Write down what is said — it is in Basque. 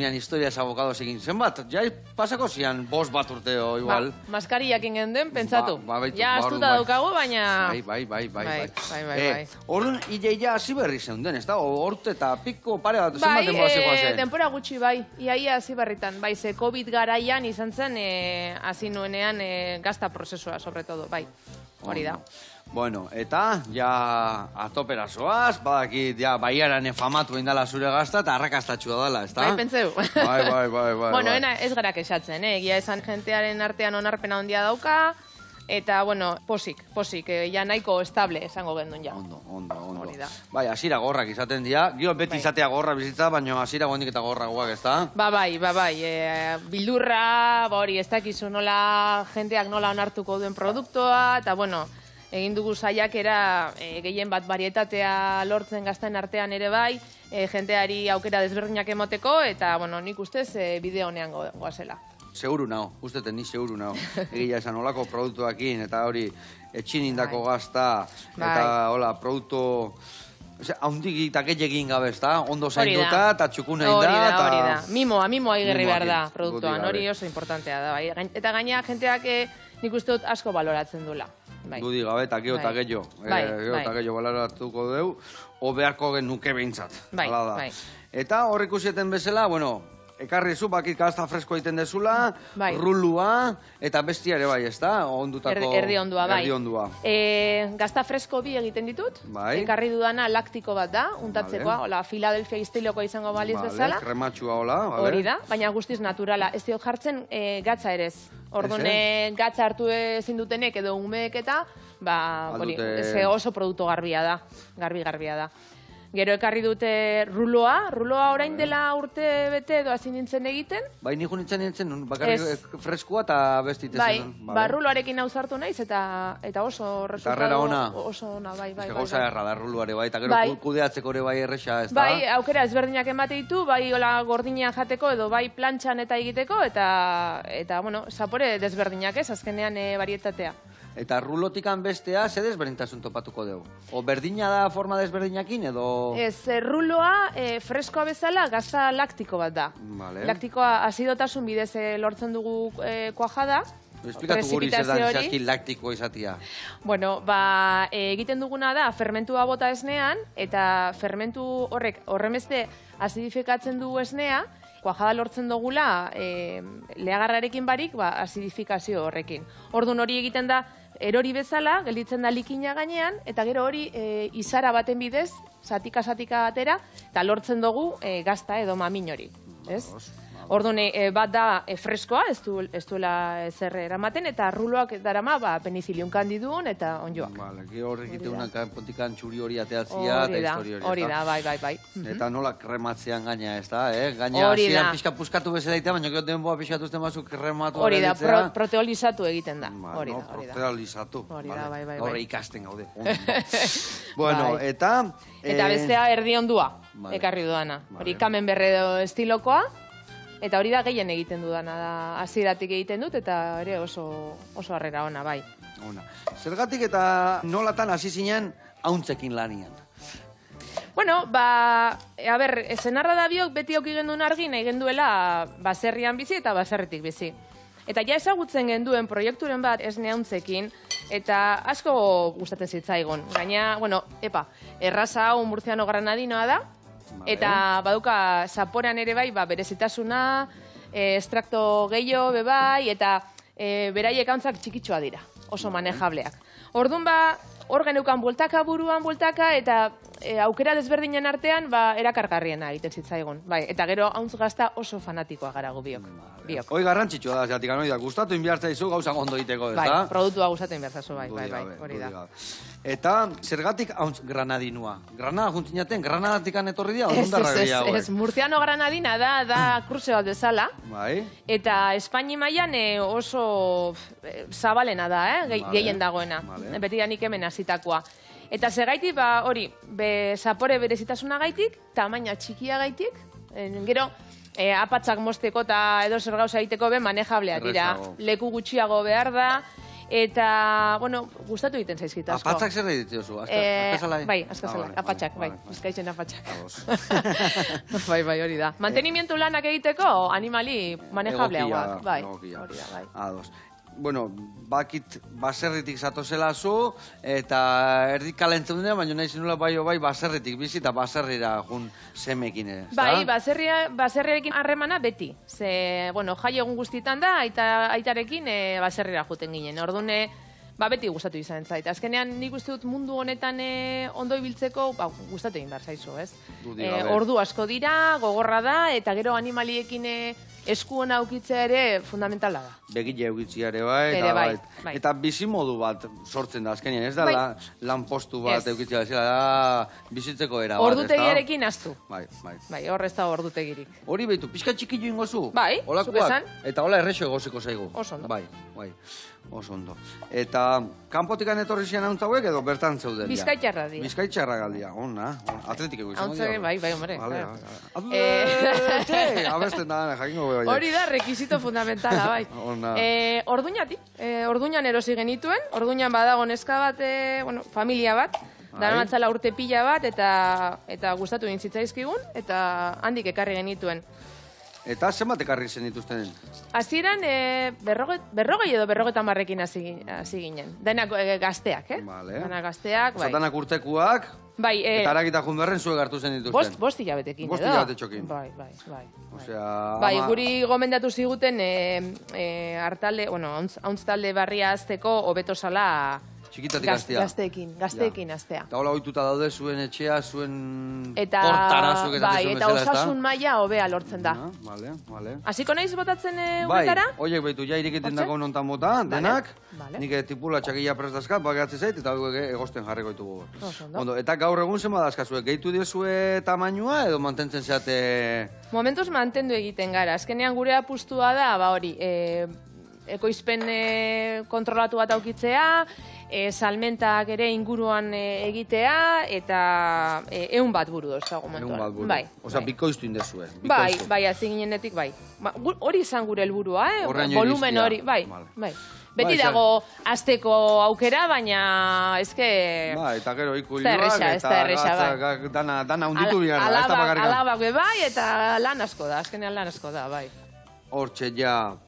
Historias abogados egin zenbat, ja pasako zian 5 bat urteo, igual. Maskariak ingen den, pentsatu. Baitu, ja, astuta daukagu, baina... Bai. Orduan, ia hasi berri zeunden, ez da? Horte eta piko pare bat, zenbat denbora zegoa zen? Denbora gutxi, bai. Ia hasi berritan. Bai, ze COVID garaian izan zen, hasi nuenean gazta prozesua, sobre todo, bai. Hori da. Bueno, eta, ja, atopera zoaz, badakit, ja, baiaran famatu indala zure gazta, eta arrakastatxua dela, ez da? Bai, pentseu. Bai. Bueno, ez gara kexatzen, egia esan jentearen artean onarpena handia dauka, eta, bueno, posik, ja nahiko estable esango gendun ja. Ondo. Bai, hasira gorrak izaten dira, gio beti izatea gorra bizitza, baina hasira gondik eta gorra guak, ez da? Bai, bildurra, hori, ez dakizu nola jenteak nola onartuko duen produktua, eta, bueno, egin dugu saiakera gehien bat varietatea lortzen gazten artean ere bai, jenteari aukera desberdinak emoteko, eta, bueno, nik ustez bide honean goazela. Seguru nao, usteten ni seguru nao. Egia esan olako produktuakin, eta hori etxin indako gazta, eta hola, produktu... haundik eta gehiagin gabe, ez da? Ondo zainduta, eta txukuna inda, eta... Hori da, mimoa egerri behar da produktuan, hori oso importantea da, bai. Eta gaina jenteak nik uste dut asko baloratzen duela. Dudi gabe, eta geho eta gehiago. Geho eta gehiago baloratuko dugu, obeako genuke behintzat. Bai. Eta horrek usieten bezala, bueno, ekarri zu, bakit gazta fresko egiten dezula, rulua, eta bestia ere bai, ez da? Erdi ondua, bai. Gazta fresko bi egiten ditut, ekarri dudana laktiko bat da, untatzekoa, hola, Philadelphia istilokoa izango baliz bezala. Krematxua, hola. Hori da, baina guztiz naturala. Ez dio jartzen gatza ere ez. Orduan, gatza hartu ezin dutenek edo umeek eta, oso produktu garbia da, garbia da. Gero ekarri dute ruloa orain dela urte bete edo hasi nintzen egiten. Bai, nijo nintzen, bakarrik freskua eta bestitezen. Bai, ruloarekin hausartu naiz eta oso resultado oso ona, bai. Gauza erra da ruloare, bai, eta gero kudeatzeko ere bai erresa, ez da? Bai, aukera ezberdinak emate ditu, bai hola gordina jateko edo bai plantxan eta egiteko, eta bueno, zapore desberdinak ez, azkenean varietatea. Eta rulotikan bestea, ze desberdintasun topatuko dugu? O berdina da forma desberdinakin, edo... Ez, ruloa freskoa bezala gazta laktiko bat da. Laktikoa azidotasun bidez lortzen dugu kuajada. Esplikatu guri zer da nizazki laktikoa izatia. Bueno, egiten duguna da fermentua bota esnean, eta fermentu horrek horremeste azidifikatzen du esnea, kuajada lortzen dugula leagarrarekin barik azidifikazio horrekin. Orduan hori egiten da erori bezala, gelditzen da likina gainean, eta gero hori izara baten bidez, satika atera, eta lortzen dugu gazta edo mamin hori. Orduan, bat da freskoa, ez duela ezer eramaten, eta ruloak darama penizilium kandidun eta onjoak. Horrek itegunak pontikan txuri hori ateatzia eta histori hori. Hori da, bai. Eta nola krematzean gaina, ez da? Gaina ziren pixka puskatu bezala ditea, baina gero denboa pixkatu zen batzuk krematu hori da, proteolizatu egiten da. Proteolizatu. Bai. Horre ikasten gaude. Bueno, eta... Eta bestea erdi ondua, ekarri dudana. Hori kamen berredo estilokoa. Eta hori da gehien egiten dudana, hasieratik egiten dut, eta ere oso harrera ona, bai. Zergatik eta nolatan hasi zinen hauntzekin lanian? Bueno, zenarra da biok beti auki genduen argi nahi genduela baserrian bizi eta baserritik bizi. Eta ja ezagutzen genduen proiekturen bat esne hauntzekin, eta asko gustatzen zitzaigun. Gaina, bueno, erraza hau murziano granadinoa da, eta baduka zaporean ere bai, berezitasuna, estrakto gehiago bebai, eta beraiek hauntzak txikitxoa dira, oso manejableak. Orduan hor geneukan buruan bueltaka, eta aukera desberdinen artean erakargarriena egiten zitzaigun. Eta gero hauntz gazta oso fanatikoa gara gu biok. Hoi garrantzitsua da, zeatik anoida, gustatu inbiartza izu gauza ondo egiteko, ez da? Bai, produktua gustatu inbiartzazu, bai, hori da. Eta zergatik hauntz granadinua? Granada juntzinaten, Granadatikan etorri dira, ondarra gehiago? Ez, murziano granadina da kruze bat bezala. Eta Espaini mailan oso zabalena da, gehien dagoena. Beti da nik hemen hasitakoa. Eta zegaitik, hori, zapore berezitasuna gaitik, tamaina txikia gaitik, gero, apatzak mosteko eta edo zer gauza egiteko manejableak dira. Leku gutxiago behar da, Eta, bueno, gustatu egiten zaizkit asko. Apatzak zer egiten diozu? Bai, askazalai, apatxak, bai, bizkaitzen apatxak. Bai, hori da. Mantenimientu lanak egiteko animali manejableagoak, bai, hori da, bai. Ados. Bueno, bakit baserritik zatozela zu, eta erdik kalentzen dira, baina nahi zinula bai baserritik bizi eta baserrira jun semekin ere. Bai, baserriarekin harremana beti. Ze, bueno, jai egun guztietan da, aitarekin baserrira juten ginen. Ordune, beti gustatu izan zait. Azkenean nik uste dut mundu honetan ondo ibiltzeko, gustatu egin behar zaizu, ez? Ordu asko dira, gogorra da, eta gero animaliekin eskuon aukitzea ere fundamentala da. Begile aukitzea ere bai. Eta bizimodu bat sortzen da azkenean, ez da lanpostu bat aukitzea da bizitzeko era bat, ez da? Ordutegiarekin astu. Bai, hor ez da ordutegirik. Hori behitu, pixka txikillo ingozu? Bai, zuk esan. Eta hola errexo egoziko zaigu. Oso ondo. Bai, oso ondo. Eta kanpotikan etorri zian hauntz hauek edo bertan zeuden? Bizkaitxarra dira. Bizkaitxarra galdia, ona. Atletikeko izango dira. Bai, hombre. Abesten da, jakingo bai. Hori da, rekizito fundamentala, bai. Orduñatik, orduñan erosi genituen, orduñan badago neska bat, familia bat, daramatzala urte pila bat, eta gustatu egin zitzaizkigun, eta handik ekarri genituen. Eta zenbat ekarri zen dituzten? Hasieran berrogei edo 50 hasi ginen. Denak gazteak, Denak gazteak, bai. Danak urtekuak, eta harakita junberren zuek hartu zen dituzten. Bost hilabetekin, edo? Bost hilabete txokin. Bai, guri gomendatu ziguten hauntz talde barria azteko hobeto zala txikitatik aztea. Gazteekin aztea. Eta hola oituta daude zuen etxea, zuen hortara zuek esatzen zuen bezala, eta osasun maila hobea lortzen da. Vale. Hasiko naiz botatzen uretara? Bai, oiek behitu, ja iriketen dago nontan bota, denak, nik tipula txakila prestazkat, bakatzen zait, eta egosten jarriko ditugu. Ondo, eta gaur egun zen badazkazuek, gehitu diezue tamainua edo mantentzen zeate? Momentuz mantendu egiten gara. Azkenean gure apustua da, hori, ekoizpen kontrolatu bat aukitzea, salmentak ere inguruan egitea, eta 100 bat buru doztago momentuan. 100 bat buru. Osa, bikoiztu indezue. Bai, hasi ginenetik, bai. Hori izan gure helburua, volumen hori, bai. Beti dago azteko aukera, baina ezke... Ba, eta gero ikulioak, eta gatzak dana hunditu bigarra, ez da bakarrik. Alabak bai, eta lan asko da, azkenean lan asko da, bai. Hortxe ja